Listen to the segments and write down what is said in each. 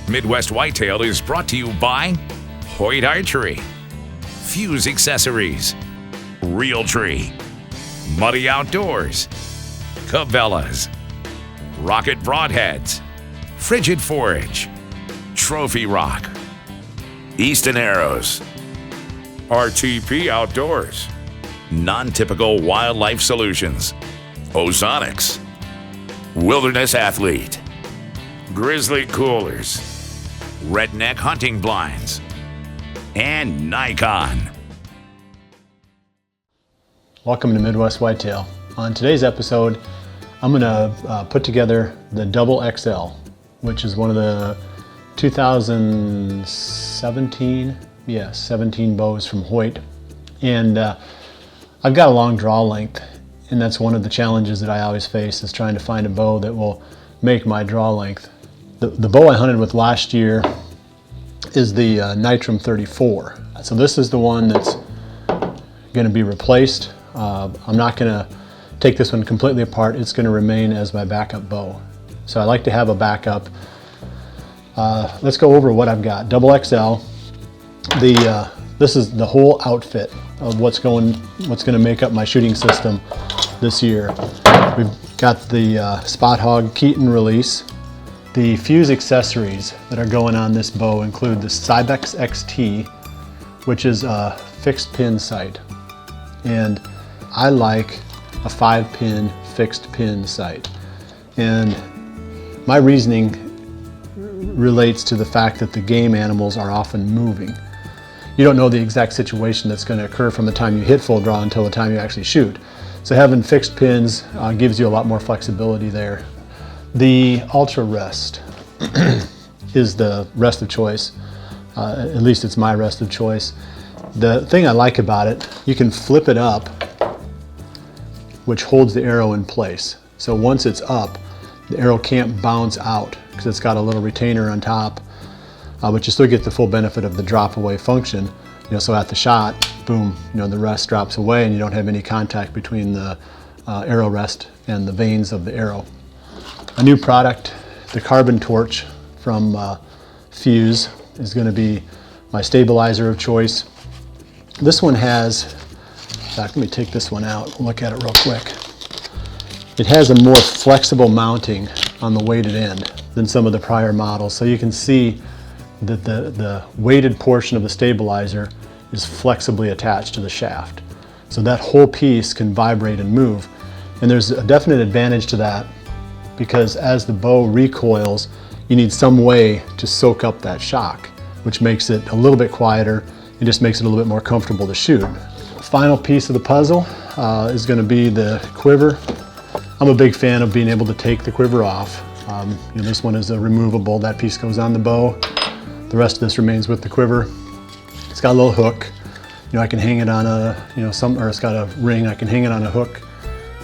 Midwest Whitetail is brought to you by Hoyt Archery, Fuse Accessories, Realtree, Muddy Outdoors, Cabela's, Rocket Broadheads, Frigid Forage, Trophy Rock, Easton Arrows, RTP Outdoors, Non-Typical Wildlife Solutions, Ozonics, Wilderness Athlete, Grizzly Coolers, Redneck Hunting Blinds, and Nikon. Welcome to Midwest Whitetail. On today's episode, I'm going to put together the Double XL, which is one of the 2017 bows from Hoyt. And I've got a long draw length, and that's one of the challenges that I always face, is trying to find a bow that will make my draw length. The bow I hunted with last year is the Nitram 34. So this is the one that's going to be replaced. I'm not going to take this one completely apart. It's going to remain as my backup bow. So I like to have a backup. Let's go over what I've got. Double XL. This is the whole outfit of what's going to make up my shooting system this year. We've got the Spot Hog Keaton release. The fuse accessories that are going on this bow include the Cybex XT, which is a fixed pin sight. And I like a 5-pin fixed pin sight. And my reasoning relates to the fact that the game animals are often moving. You don't know the exact situation that's going to occur from the time you hit full draw until the time you actually shoot. So having fixed pins gives you a lot more flexibility there. The Ultra Rest is the rest of choice. At least it's my rest of choice. The thing I like about it, you can flip it up, which holds the arrow in place. So once it's up, the arrow can't bounce out because it's got a little retainer on top, but you still get the full benefit of the drop away function. So at the shot, boom, the rest drops away and you don't have any contact between the arrow rest and the vanes of the arrow. A new product, the Carbon Torch from Fuse, is going to be my stabilizer of choice. This one has, in fact, let me take this one out and look at it real quick. It has a more flexible mounting on the weighted end than some of the prior models. So you can see that the weighted portion of the stabilizer is flexibly attached to the shaft. So that whole piece can vibrate and move. And there's a definite advantage to that, because as the bow recoils, you need some way to soak up that shock, which makes it a little bit quieter and just makes it a little bit more comfortable to shoot. Final piece of the puzzle is going to be the quiver. I'm a big fan of being able to take the quiver off. This one is a removable. That piece goes on the bow. The rest of this remains with the quiver. It's got a little hook. I can hang it on a, it's got a ring. I can hang it on a hook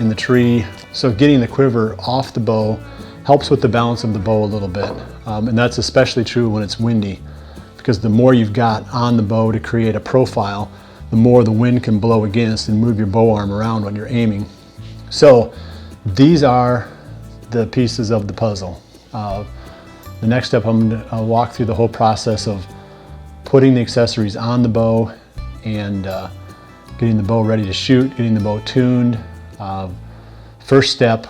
in the tree. So getting the quiver off the bow helps with the balance of the bow a little bit. And that's especially true when it's windy, because the more you've got on the bow to create a profile, the more the wind can blow against and move your bow arm around when you're aiming. So these are the pieces of the puzzle. The next step, I'll walk through the whole process of putting the accessories on the bow and getting the bow ready to shoot, getting the bow tuned. First step,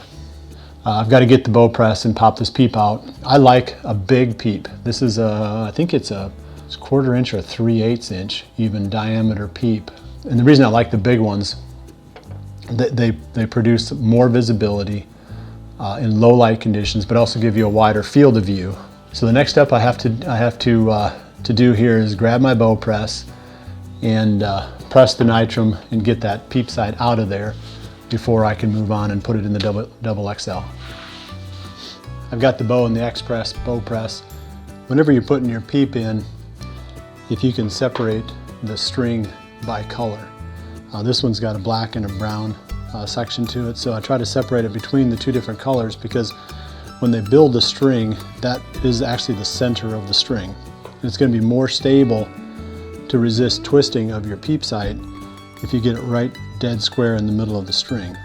I've got to get the bow press and pop this peep out. I like a big peep. This is I think it's a 1/4 inch or 3/8 inch even diameter peep. And the reason I like the big ones, they produce more visibility in low light conditions, but also give you a wider field of view. So the next step I have to do here is grab my bow press and press the Nitram and get that peep sight out of there before I can move on and put it in the Double XL. I've got the bow in the Express bow press. Whenever you're putting your peep in, if you can separate the string by color. This one's got a black and a brown section to it, so I try to separate it between the two different colors, because when they build the string, that is actually the center of the string. And it's going to be more stable to resist twisting of your peep sight if you get it right dead square in the middle of the string.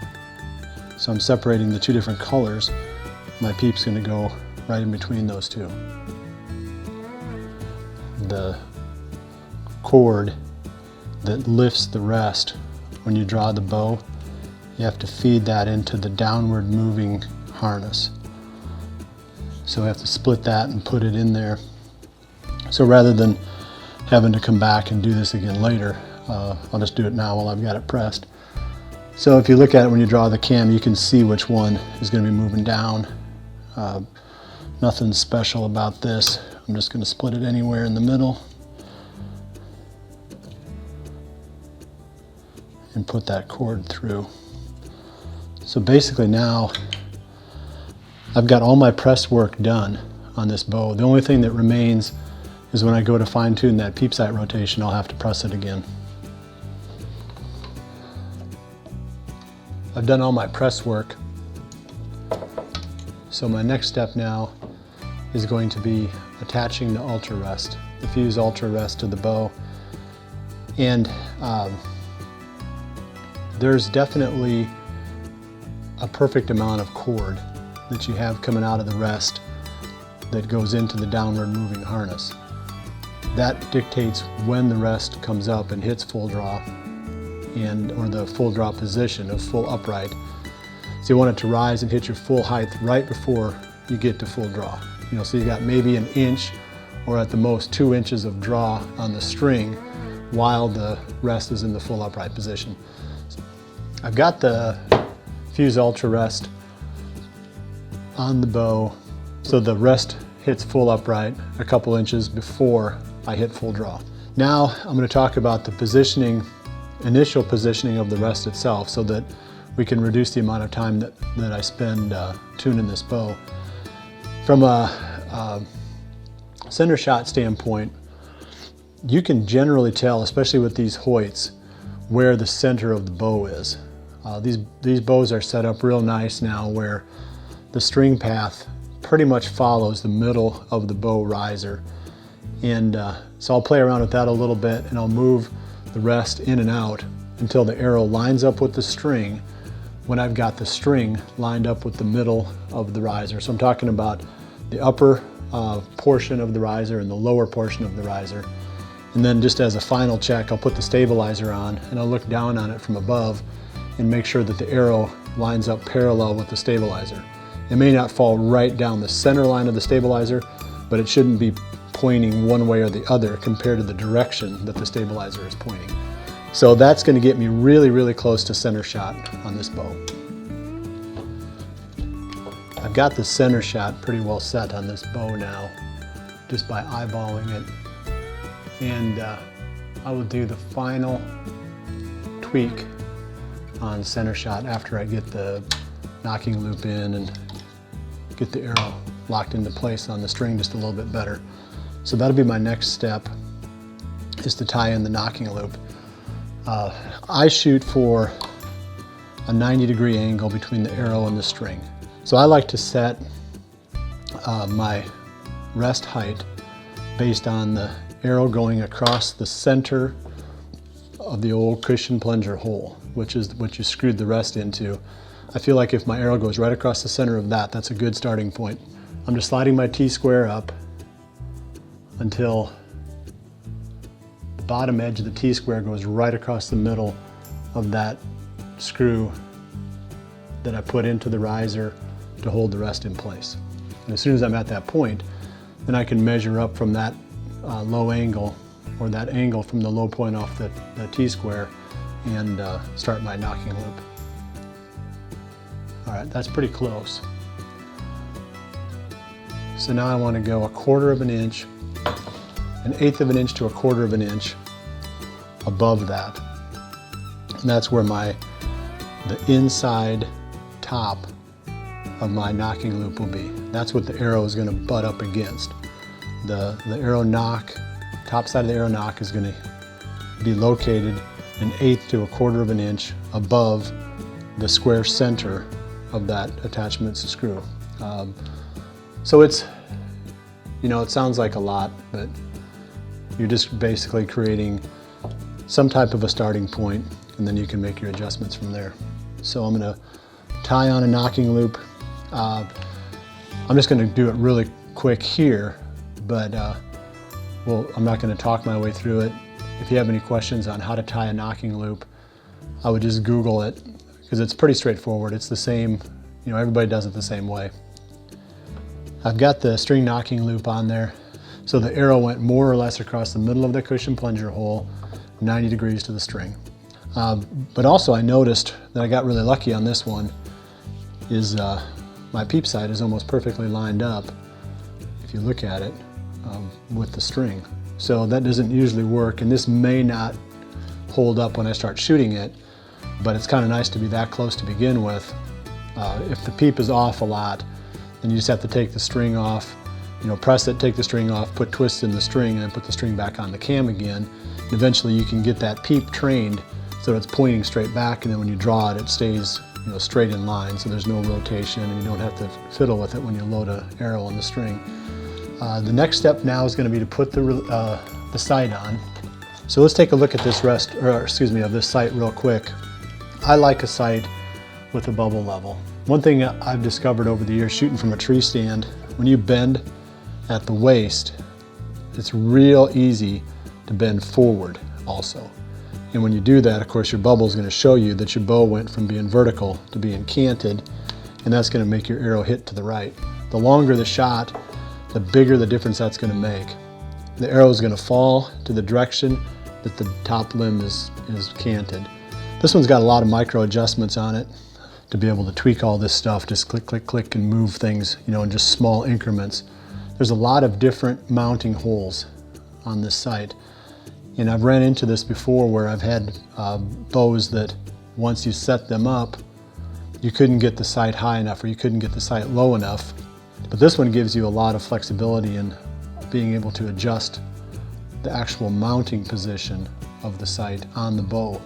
So I'm separating the two different colors. My peep's going to go right in between those two. the cord that lifts the rest when you draw the bow, you have to feed that into the downward moving harness. So we have to split that and put it in there. So rather than having to come back and do this again later, I'll just do it now while I've got it pressed. So if you look at it when you draw the cam, you can see which one is going to be moving down. Nothing special about this. I'm just going to split it anywhere in the middle and put that cord through. So basically now I've got all my press work done on this bow. The only thing that remains is when I go to fine tune that peep sight rotation, I'll have to press it again. I've done all my press work. So my next step now is going to be attaching the ultra rest, the fuse ultra rest to the bow. And there's definitely a perfect amount of cord that you have coming out of the rest that goes into the downward moving harness. That dictates when the rest comes up and hits full draw, or the full draw position of full upright. So you want it to rise and hit your full height right before you get to full draw. So you got maybe an inch or at the most 2 inches of draw on the string while the rest is in the full upright position. So I've got the fuse ultra rest on the bow so the rest hits full upright a couple inches before I hit full draw. Now I'm going to talk about the positioning, initial positioning of the rest itself, so that we can reduce the amount of time that I spend tuning this bow. From a center shot standpoint, you can generally tell, especially with these Hoyts, where the center of the bow is. These bows are set up real nice now where the string path pretty much follows the middle of the bow riser. And so I'll play around with that a little bit, and I'll move the rest in and out until the arrow lines up with the string when I've got the string lined up with the middle of the riser. So I'm talking about the upper portion of the riser and the lower portion of the riser. And then just as a final check, I'll put the stabilizer on and I'll look down on it from above and make sure that the arrow lines up parallel with the stabilizer. It may not fall right down the center line of the stabilizer, but it shouldn't be pointing one way or the other compared to the direction that the stabilizer is pointing. So that's going to get me really, really close to center shot on this bow. I've got the center shot pretty well set on this bow now, just by eyeballing it. And I will do the final tweak on center shot after I get the knocking loop in and get the arrow locked into place on the string just a little bit better. So that'll be my next step, is to tie in the knocking loop. I shoot for a 90-degree angle between the arrow and the string. So I like to set my rest height based on the arrow going across the center of the old cushion plunger hole, which is what you screwed the rest into. I feel like if my arrow goes right across the center of that, that's a good starting point. I'm just sliding my T-square up until the bottom edge of the T-square goes right across the middle of that screw that I put into the riser to hold the rest in place. And as soon as I'm at that point, then I can measure up from that low angle, or that angle from the low point off the T-square, and start my knocking loop. All right, that's pretty close. So now I want to go 1/4 of an inch, 1/8 of an inch to 1/4 of an inch above that. And that's where the inside top of my knocking loop will be. That's what the arrow is going to butt up against. The arrow knock, top side of the arrow knock is going to be located 1/8 to 1/4 of an inch above the square center of that attachment screw. So it's, it sounds like a lot, but you're just basically creating some type of a starting point, and then you can make your adjustments from there. So I'm going to tie on a knocking loop. I'm just going to do it really quick here, but well, I'm not going to talk my way through it. If you have any questions on how to tie a knocking loop, I would just Google it, because it's pretty straightforward. It's the same, you know, everybody does it the same way. I've got the string knocking loop on there. So the arrow went more or less across the middle of the cushion plunger hole, 90 degrees to the string. But also I noticed that I got really lucky on this one, is my peep sight is almost perfectly lined up, if you look at it, with the string. So that doesn't usually work, and this may not hold up when I start shooting it, but it's kind of nice to be that close to begin with. If the peep is off a lot, then you just have to take the string off, you know, press it, take the string off, put twists in the string, and then put the string back on the cam again. And eventually you can get that peep trained so it's pointing straight back, and then when you draw it, it stays, you know, straight in line, so there's no rotation and you don't have to fiddle with it when you load an arrow on the string. The next step now is going to be to put the sight on. So let's take a look at this of this sight real quick. I like a sight with a bubble level. One thing I've discovered over the years shooting from a tree stand, when you bend at the waist, it's real easy to bend forward also. And when you do that, of course, your bubble is going to show you that your bow went from being vertical to being canted, and that's going to make your arrow hit to the right. The longer the shot, the bigger the difference that's going to make. The arrow is going to fall to the direction that the top limb is canted. This one's got a lot of micro adjustments on it to be able to tweak all this stuff, just click, click, click, and move things, you know, in just small increments. There's a lot of different mounting holes on this sight. And I've ran into this before where I've had bows that once you set them up, you couldn't get the sight high enough or you couldn't get the sight low enough. But this one gives you a lot of flexibility in being able to adjust the actual mounting position of the sight on the bow,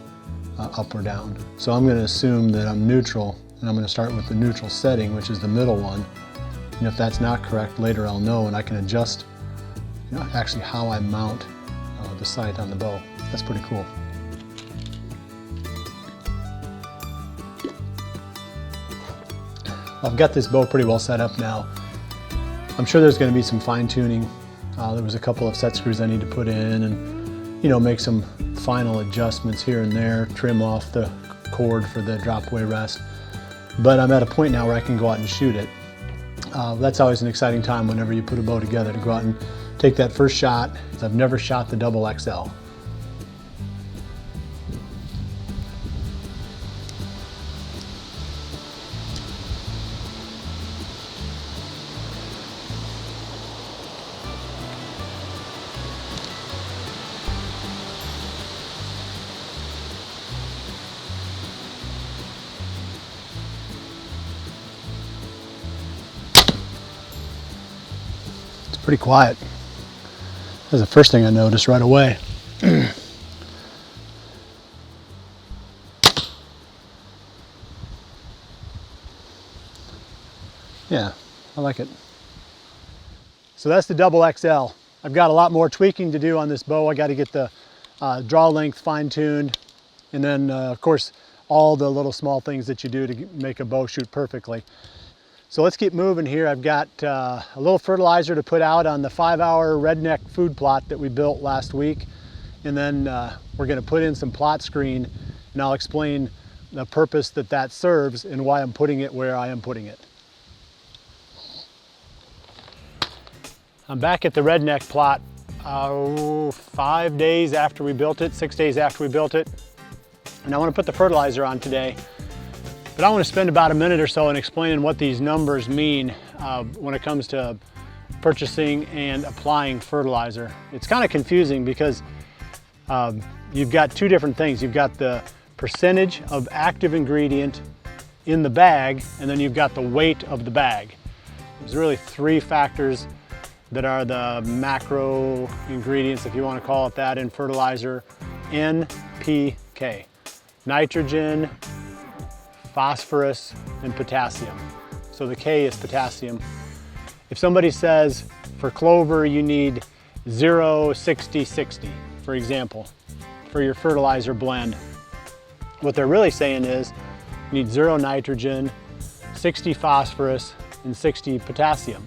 up or down. So I'm going to assume that I'm neutral, and I'm going to start with the neutral setting, which is the middle one. And if that's not correct, later I'll know, and I can adjust, you know, actually how I mount the sight on the bow. That's pretty cool. I've got this bow pretty well set up now. I'm sure there's going to be some fine tuning. There was a couple of set screws I need to put in, and, you know, make some final adjustments here and there, trim off the cord for the drop-away rest. But I'm at a point now where I can go out and shoot it. That's always an exciting time whenever you put a bow together, to go out and take that first shot. I've never shot the Double XL. It's pretty quiet. That's the first thing I noticed right away. Yeah, I like it. So that's the Double XL. I've got a lot more tweaking to do on this bow. I got to get the draw length fine-tuned, and then of course all the little small things that you do to make a bow shoot perfectly. So let's keep moving here. I've got a little fertilizer to put out on the 5-hour redneck food plot that we built last week. And then we're gonna put in some plot screen, and I'll explain the purpose that that serves and why I'm putting it where I am putting it. I'm back at the redneck plot 5 days after we built it, 6 days after we built it. And I wanna put the fertilizer on today. But I want to spend about a minute or so in explaining what these numbers mean when it comes to purchasing and applying fertilizer. It's kind of confusing because you've got two different things. You've got the percentage of active ingredient in the bag, and then you've got the weight of the bag. There's really three factors that are the macro ingredients, if you want to call it that, in fertilizer. NPK, nitrogen, phosphorus, and potassium. So the K is potassium. If somebody says for clover you need 0, 60, 60, for example, for your fertilizer blend, what they're really saying is you need 0 nitrogen, 60 phosphorus, and 60 potassium.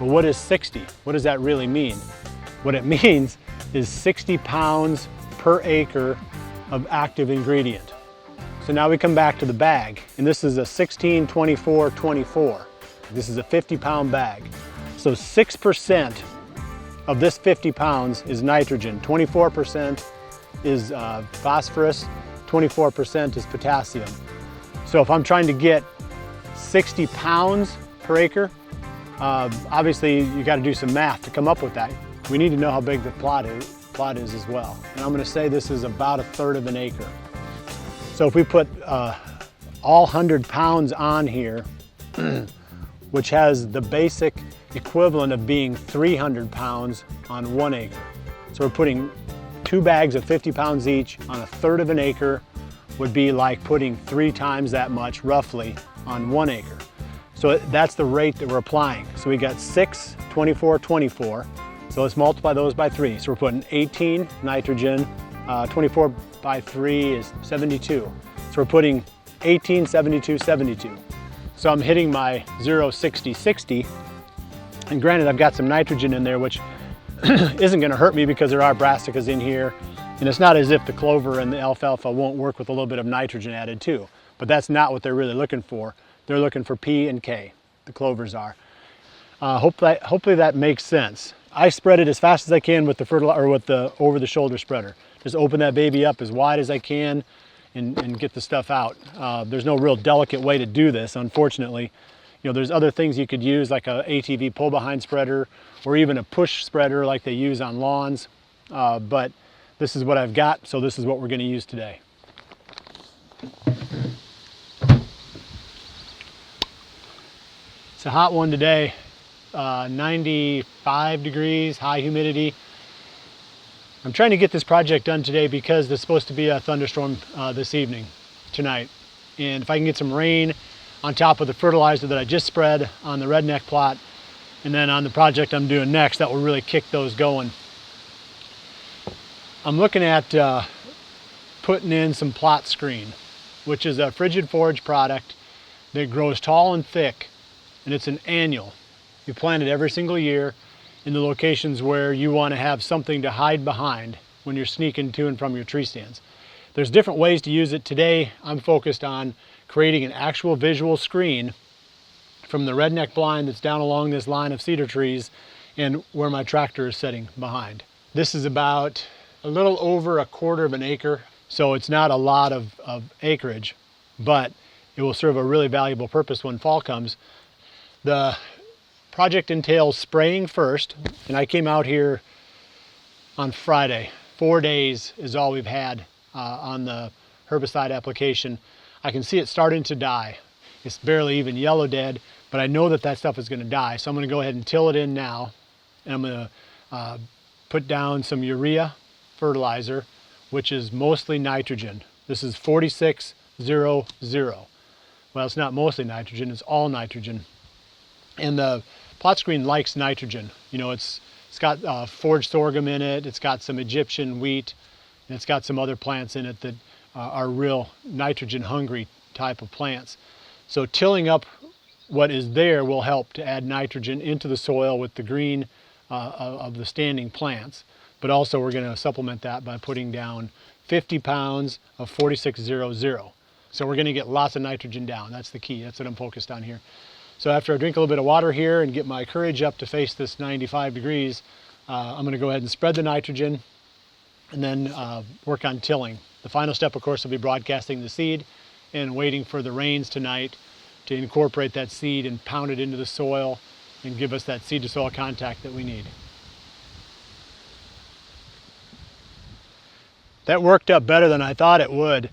But what is 60? What does that really mean? What it means is 60 pounds per acre of active ingredient. So now we come back to the bag, and this is a 16, 24, 24. This is a 50-pound bag. So 6% of this 50 pounds is nitrogen, 24% is phosphorus, 24% is potassium. So if I'm trying to get 60 pounds per acre, obviously you got to do some math to come up with that. We need to know how big the plot is as well. And I'm going to say this is about 1/3 of an acre. So if we put all 100 pounds on here, which has the basic equivalent of being 300 pounds on 1 acre. So we're putting 2 bags of 50 pounds each on 1/3 of an acre, would be like putting 3 times that much roughly on 1 acre. So that's the rate that we're applying. So we got 6, 24, 24. So let's multiply those by 3. So we're putting 18 nitrogen, 24 by 3 is 72. So we're putting 18, 72, 72. So I'm hitting my 0, 60, 60. And granted, I've got some nitrogen in there, which isn't gonna hurt me because there are brassicas in here. And it's not as if the clover and the alfalfa won't work with a little bit of nitrogen added too. But that's not what they're really looking for. They're looking for P and K, the clovers are. Hopefully that makes sense. I spread it as fast as I can with the fertilizer, or with the over-the-shoulder spreader. Just open that baby up as wide as I can and get the stuff out. There's no real delicate way to do this, unfortunately. You know, there's other things you could use, like a ATV pull-behind spreader, or even a push spreader like they use on lawns. But this is what I've got, so this is what we're going to use today. It's a hot one today. 95 degrees, high humidity. I'm trying to get this project done today because there's supposed to be a thunderstorm this evening, tonight. And if I can get some rain on top of the fertilizer that I just spread on the redneck plot, and then on the project I'm doing next, that will really kick those going. I'm looking at putting in some plot screen, which is a frigid forage product that grows tall and thick, and it's an annual. You plant it every single year in the locations where you want to have something to hide behind when you're sneaking to and from your tree stands. There's different ways to use it. Today I'm focused on creating an actual visual screen from the redneck blind that's down along this line of cedar trees and where my tractor is sitting behind. This is about a little over 1/4 of an acre, so it's not a lot of acreage, but it will serve a really valuable purpose when fall comes. The project entails spraying first, and I came out here on Friday. 4 days is all we've had on the herbicide application. I can see it starting to die. It's barely even yellow dead, but I know that that stuff is going to die. So I'm going to go ahead and till it in now, and I'm going to put down some urea fertilizer, which is mostly nitrogen. This is 4600. Well, it's not mostly nitrogen, it's all nitrogen. And the plot screen likes nitrogen. You know, it's got forage sorghum in it, it's got some Egyptian wheat, and it's got some other plants in it that are real nitrogen hungry type of plants. So tilling up what is there will help to add nitrogen into the soil with the green of the standing plants. But also we're going to supplement that by putting down 50 pounds of 4600. So we're going to get lots of nitrogen down. That's the key. That's what I'm focused on here. So after I drink a little bit of water here and get my courage up to face this 95 degrees, I'm going to go ahead and spread the nitrogen and then work on tilling. The final step, of course, will be broadcasting the seed and waiting for the rains tonight to incorporate that seed and pound it into the soil and give us that seed to soil contact that we need. That worked up better than I thought it would.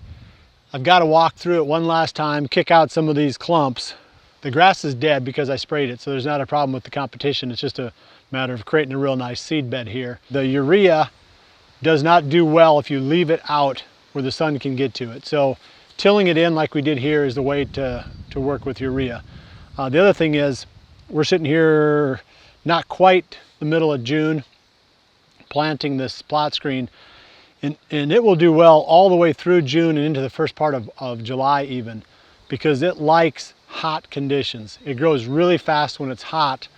I've got to walk through it one last time, kick out some of these clumps. The grass is dead because I sprayed it, so there's not a problem with the competition. It's just a matter of creating a real nice seed bed here. The urea does not do well if you leave it out where the sun can get to it. So tilling it in like we did here is the way to work with urea. The other thing is, we're sitting here not quite the middle of June, planting this plot screen, and it will do well all the way through June and into the first part of July even, because it likes hot conditions. It grows really fast when it's hot,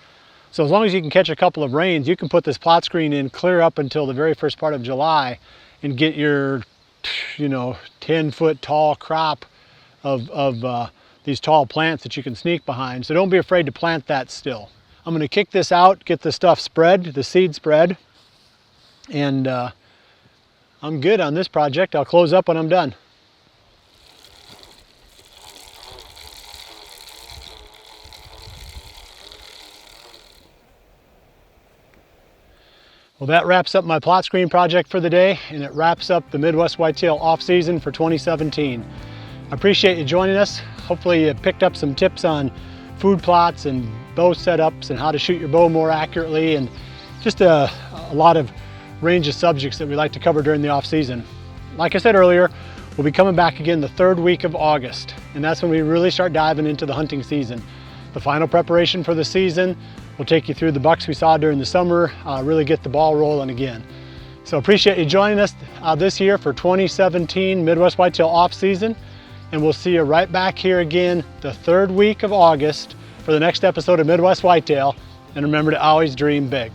So as long as you can catch a couple of rains, you can put this plot screen in clear up until the very first part of July and get your, 10-foot tall crop of these tall plants that you can sneak behind. So don't be afraid to plant that still. I'm going to kick this out, get the stuff spread, the seed spread, and I'm good on this project. I'll close up when I'm done. Well, that wraps up my plot screen project for the day, and it wraps up the Midwest Whitetail off-season for 2017. I appreciate you joining us. Hopefully you picked up some tips on food plots and bow setups and how to shoot your bow more accurately, and just a lot of range of subjects that we like to cover during the off-season. Like I said earlier, we'll be coming back again the 3rd week of August, and that's when we really start diving into the hunting season. The final preparation for the season. We'll take you through the bucks we saw during the summer, really get the ball rolling again. So appreciate you joining us this year for 2017 Midwest Whitetail off-season, and we'll see you right back here again the 3rd week of August for the next episode of Midwest Whitetail. And remember to always dream big.